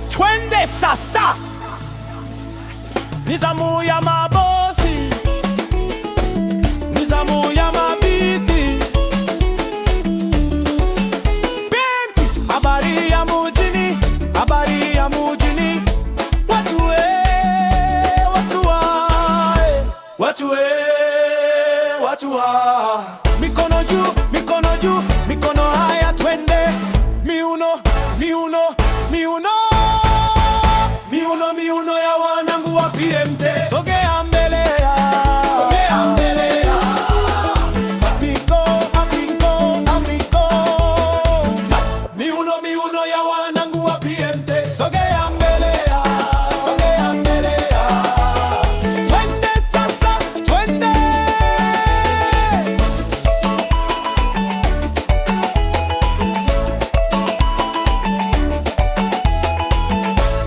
Twende sasa, ni zamu ya mabosi, ni zamu ya mabisi. Binti, habari ya mujini, habari ya mujini. Watu we, watu wa, watu we, watu wa. Mikono juu, mikono juu, mikono haya twende. Miuno, miuno, miuno. Miuno, miuno ya wanangu wa PMT. Sogea mbele ya, sogea mbele ya. Apiko, apiko, apiko. Miuno, miuno ya wanangu wa PMT. Sogea mbele ya, sogea mbele ya. Twende sasa, twende.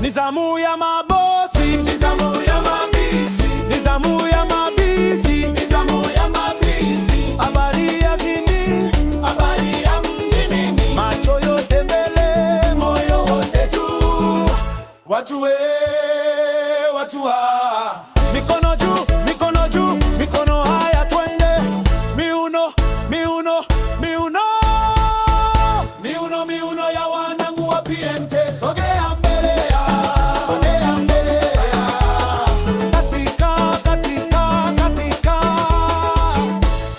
Ni zamu ya mabosi, ni zamu ya mabisi, ni zamu ya mabisi, ni zamu ya mabisi. Habari ya vini, habari ya mjini. Macho yote mbele, moyo wote juu. Watu we, watu wa. Mikono juu, mikono juu, mikono haya twende. Miuno, miuno, miuno. Miuno, miuno ya wanangu wa PMT. Sogea mbele ya, sogea mbele ya. Katika, katika, katika.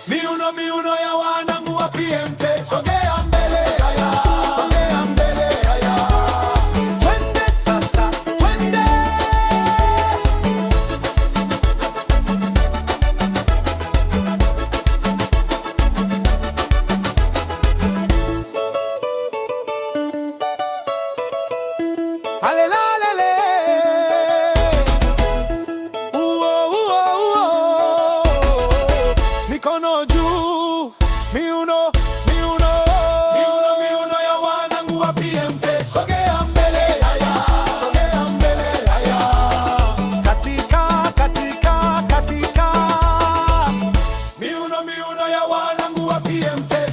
Miuno, miuno ya wanangu wa PMT. Sogea mbele ya, sogea mbele ya. Twende sasa, twende. Alelale, mikono juu, miuno, miuno. Miuno, miuno ya wanangu wa PMT. Sogea mbele ya, sogea mbele ya. Katika, katika, katika. Miuno, miuno ya wanangu wa PMT.